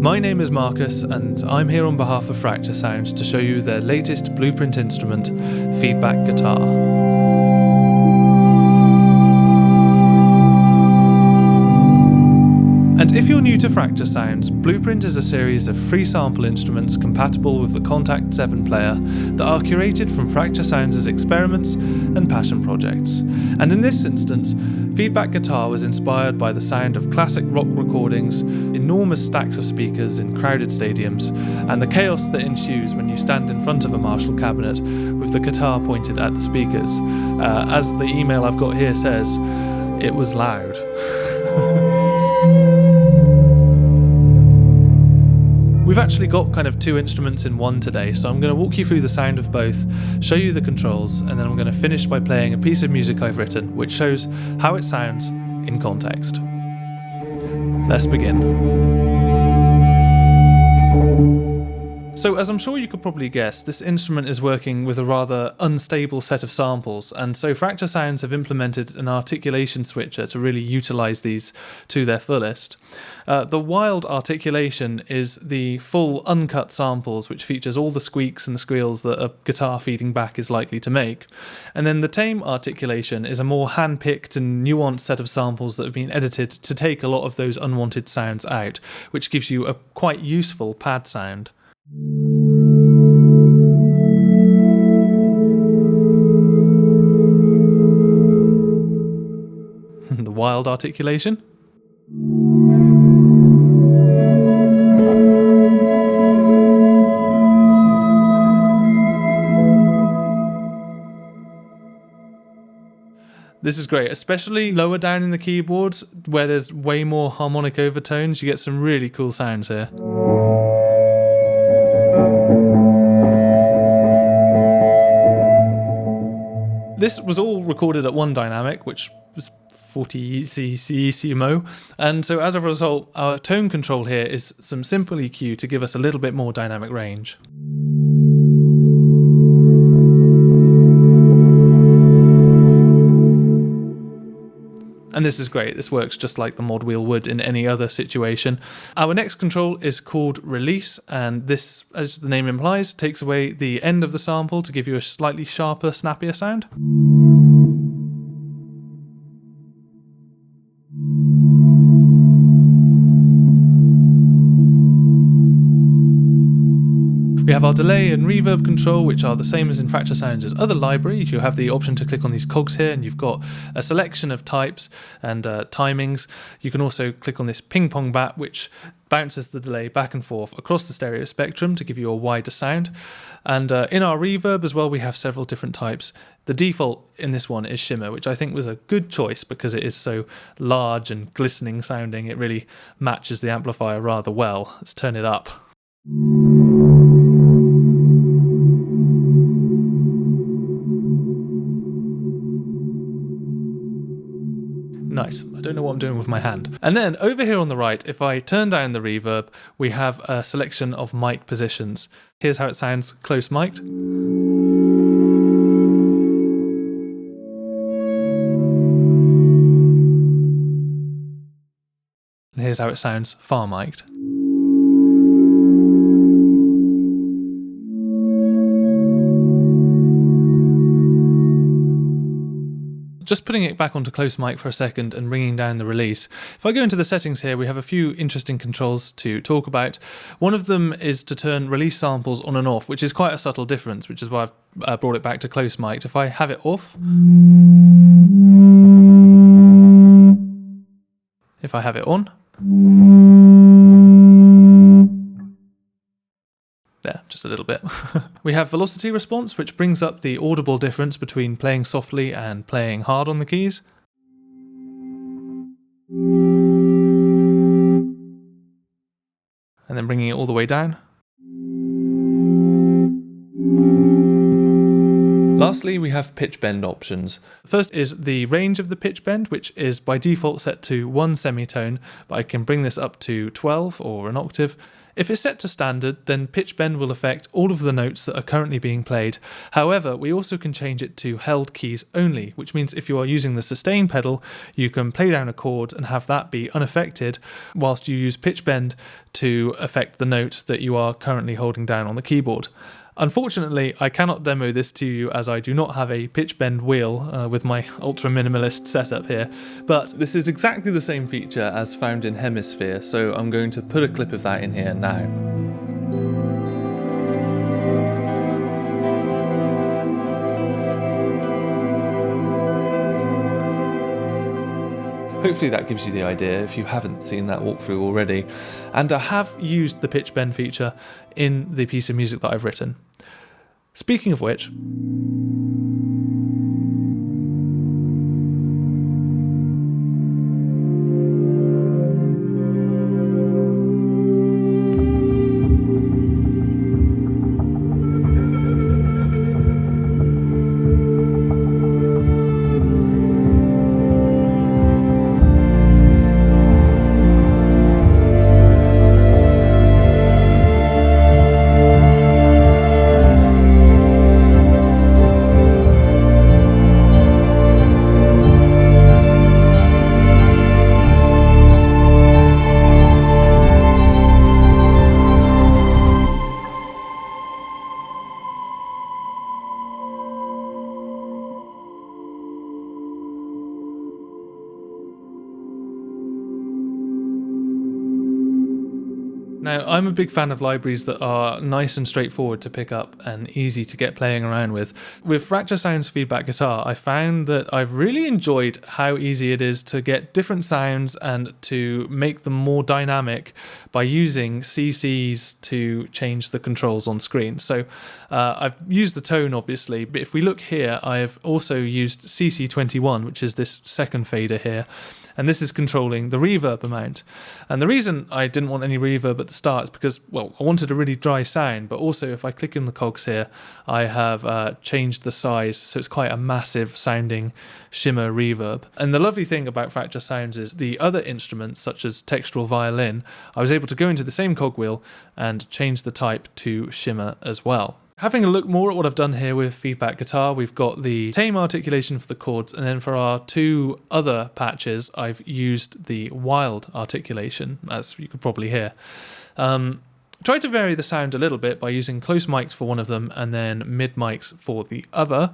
My name is Marcus, and I'm here on behalf of Fracture Sounds to show you their latest Blueprint instrument, Feedback Guitar. And if you're new to Fracture Sounds, Blueprint is a series of free sample instruments compatible with the Kontakt 7 player that are curated from Fracture Sounds' experiments and passion projects. And in this instance, Feedback Guitar was inspired by the sound of classic rock recordings, enormous stacks of speakers in crowded stadiums, and the chaos that ensues when you stand in front of a Marshall cabinet with the guitar pointed at the speakers. As the email I've got here says, it was loud. We've actually got kind of two instruments in one today, so I'm going to walk you through the sound of both, show you the controls, and then I'm going to finish by playing a piece of music I've written, which shows how it sounds in context. Let's begin. So, as I'm sure you could probably guess, this instrument is working with a rather unstable set of samples, and so Fracture Sounds have implemented an articulation switcher to really utilise these to their fullest. The wild articulation is the full uncut samples, which features all the squeaks and the squeals that a guitar feeding back is likely to make. And then the tame articulation is a more hand-picked and nuanced set of samples that have been edited to take a lot of those unwanted sounds out, which gives you a quite useful pad sound. The wild articulation. This is great, especially lower down in the keyboard where there's way more harmonic overtones. You get some really cool sounds here. This was all recorded at one dynamic, which was 40cc, and so as a result, our tone control here is some simple EQ to give us a little bit more dynamic range. And this is great, this works just like the mod wheel would in any other situation. Our next control is called Release, and this, as the name implies, takes away the end of the sample to give you a slightly sharper, snappier sound. We have our delay and reverb control, which are the same as in Fracture Sounds' other library. You have the option to click on these cogs here, and you've got a selection of types and timings. You can also click on this ping pong bat, which bounces the delay back and forth across the stereo spectrum to give you a wider sound. And in our reverb as well, we have several different types. The default in this one is shimmer, which I think was a good choice because it is so large and glistening sounding. It really matches the amplifier rather well. Let's turn it up. Nice. I don't know what I'm doing with my hand. And then over here on the right, if I turn down the reverb, we have a selection of mic positions. Here's how it sounds close mic'd. And here's how it sounds far mic'd. Just putting it back onto close mic for a second and bringing down the release. If I go into the settings here, we have a few interesting controls to talk about. One of them is to turn release samples on and off, which is quite a subtle difference, which is why I've brought it back to close mic. If I have it off, if I have it on, there, just a little bit. We have velocity response, which brings up the audible difference between playing softly and playing hard on the keys. And then bringing it all the way down. Lastly, we have pitch bend options. First is the range of the pitch bend, which is by default set to 1 semitone, but I can bring this up to 12 or an octave. If it's set to standard, then pitch bend will affect all of the notes that are currently being played. However, we also can change it to held keys only, which means if you are using the sustain pedal, you can play down a chord and have that be unaffected, whilst you use pitch bend to affect the note that you are currently holding down on the keyboard. Unfortunately, I cannot demo this to you as I do not have a pitch bend wheel with my ultra minimalist setup here, but this is exactly the same feature as found in Hemisphere, so I'm going to put a clip of that in here now. Hopefully that gives you the idea if you haven't seen that walkthrough already. And I have used the pitch bend feature in the piece of music that I've written. Speaking of which, now, I'm a big fan of libraries that are nice and straightforward to pick up and easy to get playing around with. With Fracture Sounds Feedback Guitar, I found that I've really enjoyed how easy it is to get different sounds and to make them more dynamic by using CCs to change the controls on screen. So I've used the tone, obviously, but if we look here, I've also used CC21, which is this second fader here. And this is controlling the reverb amount. And the reason I didn't want any reverb at the start is because, well, I wanted a really dry sound, but also if I click in the cogs here, I have changed the size, so it's quite a massive sounding shimmer reverb. And the lovely thing about Fracture Sounds is the other instruments, such as textural violin, I was able to go into the same cogwheel and change the type to shimmer as well. Having a look more at what I've done here with Feedback Guitar, we've got the tame articulation for the chords, and then for our two other patches, I've used the wild articulation, as you could probably hear. Tried to vary the sound a little bit by using close mics for one of them and then mid mics for the other.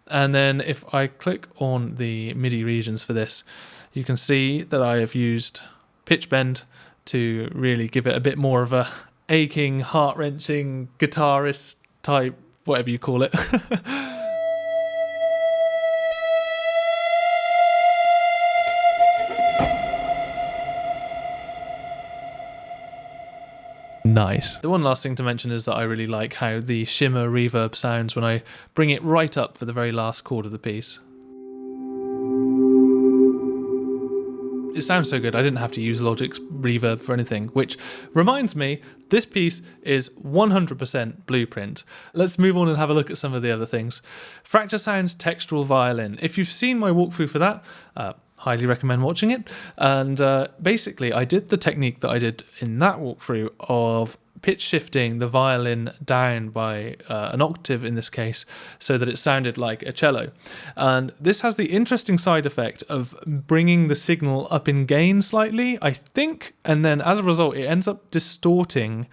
And then if I click on the MIDI regions for this, you can see that I have used pitch bend to really give it a bit more of a aching, heart-wrenching guitarist type, whatever you call it. Nice. The one last thing to mention is that I really like how the shimmer reverb sounds when I bring it right up for the very last chord of the piece. It sounds so good, I didn't have to use Logic's reverb for anything, which reminds me, this piece is 100% Blueprint. Let's move on and have a look at some of the other things. Fracture Sounds Textural Violin. If you've seen my walkthrough for that, highly recommend watching it. And basically, I did the technique that I did in that walkthrough of pitch shifting the violin down by an octave in this case, so that it sounded like a cello. And this has the interesting side effect of bringing the signal up in gain slightly, I think, and then as a result it ends up distorting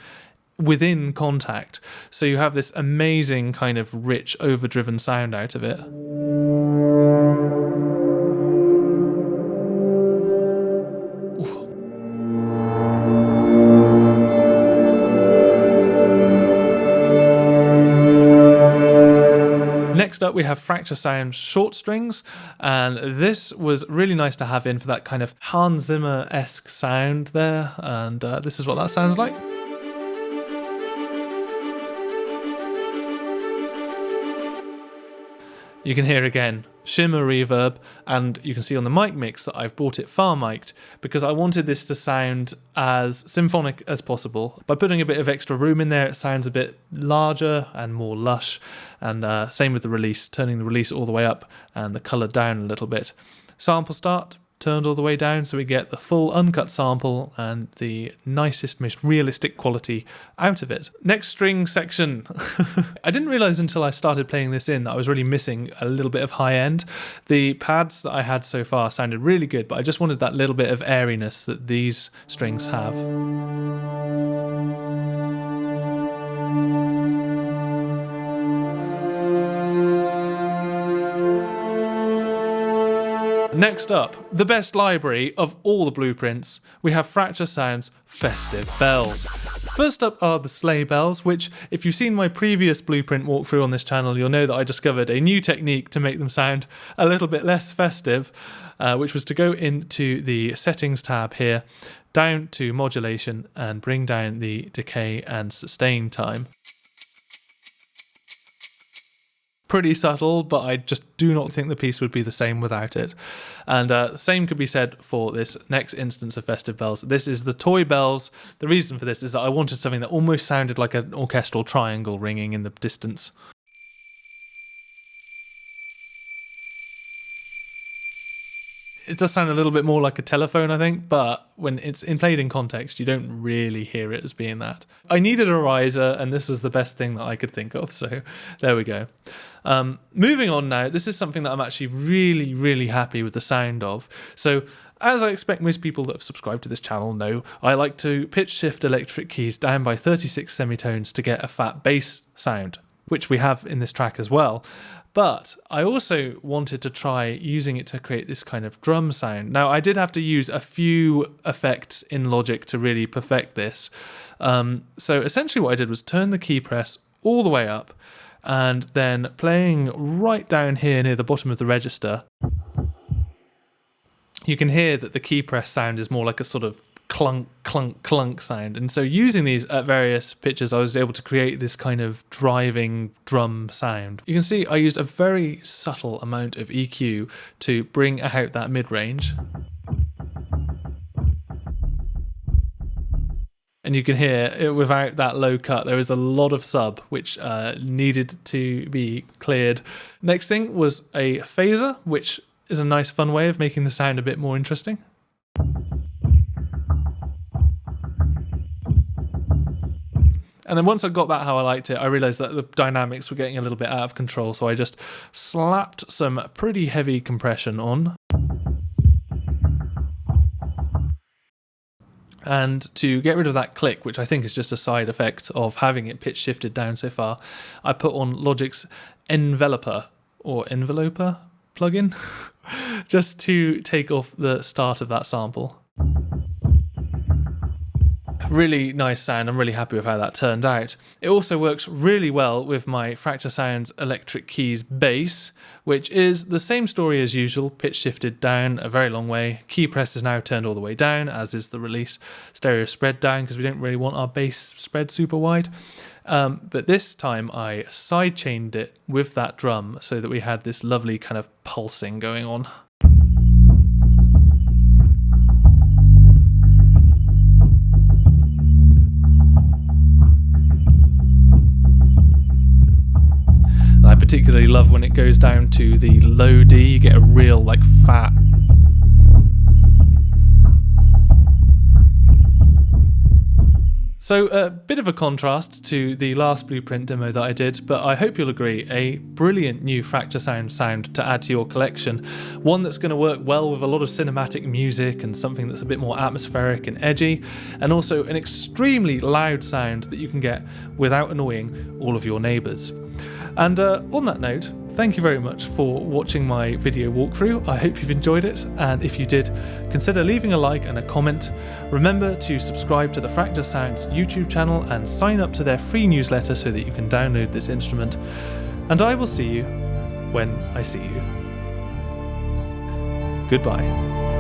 within Kontakt. So you have this amazing kind of rich, overdriven sound out of it. Next up we have Fracture Sounds Short Strings, and this was really nice to have in for that kind of Hans Zimmer-esque sound there, and this is what that sounds like. You can hear again shimmer reverb, and you can see on the mic mix that I've brought it far mic'd because I wanted this to sound as symphonic as possible. By putting a bit of extra room in there, it sounds a bit larger and more lush, and same with the release, turning the release all the way up and the colour down a little bit. Sample start turned all the way down so we get the full uncut sample and the nicest, most realistic quality out of it. Next string section. I didn't realise until I started playing this in that I was really missing a little bit of high end. The pads that I had so far sounded really good, but I just wanted that little bit of airiness that these strings have. Next up, the best library of all the blueprints, we have Fracture Sound's Festive Bells. First up are the sleigh bells, which, if you've seen my previous blueprint walkthrough on this channel, you'll know that I discovered a new technique to make them sound a little bit less festive, which was to go into the settings tab here, down to modulation, and bring down the decay and sustain time. Pretty subtle, but I just do not think the piece would be the same without it. And same could be said for this next instance of Festive Bells. This is the toy bells. The reason for this is that I wanted something that almost sounded like an orchestral triangle ringing in the distance. It does sound a little bit more like a telephone, I think, but when it's played in context, you don't really hear it as being that. I needed a riser, and this was the best thing that I could think of, so there we go. Moving on now, this is something that I'm actually really, really happy with the sound of. So, as I expect most people that have subscribed to this channel know, I like to pitch shift electric keys down by 36 semitones to get a fat bass sound, which we have in this track as well. But I also wanted to try using it to create this kind of drum sound. Now, I did have to use a few effects in Logic to really perfect this. So essentially what I did was turn the key press all the way up, and then playing right down here near the bottom of the register, you can hear that the key press sound is more like a sort of clunk, clunk, clunk sound. And so using these at various pitches, I was able to create this kind of driving drum sound. You can see I used a very subtle amount of EQ to bring out that mid-range. And you can hear, without that low cut, there is a lot of sub, which needed to be cleared. Next thing was a phaser, which is a nice fun way of making the sound a bit more interesting. And then once I got that how I liked it, I realised that the dynamics were getting a little bit out of control, so I just slapped some pretty heavy compression on. And to get rid of that click, which I think is just a side effect of having it pitch shifted down so far, I put on Logic's Enveloper plugin just to take off the start of that sample. Really nice sound. I'm really happy with how that turned out. It also works really well with my Fracture Sounds Electric Keys bass, which is the same story as usual, pitch shifted down a very long way. Key press is now turned all the way down, as is the release. Stereo spread down, because we don't really want our bass spread super wide. But this time I sidechained it with that drum so that we had this lovely kind of pulsing going on. I particularly love when it goes down to the low D, you get a real like fat. So a bit of a contrast to the last blueprint demo that I did, but I hope you'll agree, a brilliant new Fracture sound to add to your collection. One that's going to work well with a lot of cinematic music and something that's a bit more atmospheric and edgy, and also an extremely loud sound that you can get without annoying all of your neighbours. And on that note, thank you very much for watching my video walkthrough. I hope you've enjoyed it, and if you did, consider leaving a like and a comment. Remember to subscribe to the Fracture Sounds YouTube channel and sign up to their free newsletter so that you can download this instrument. And I will see you when I see you. Goodbye.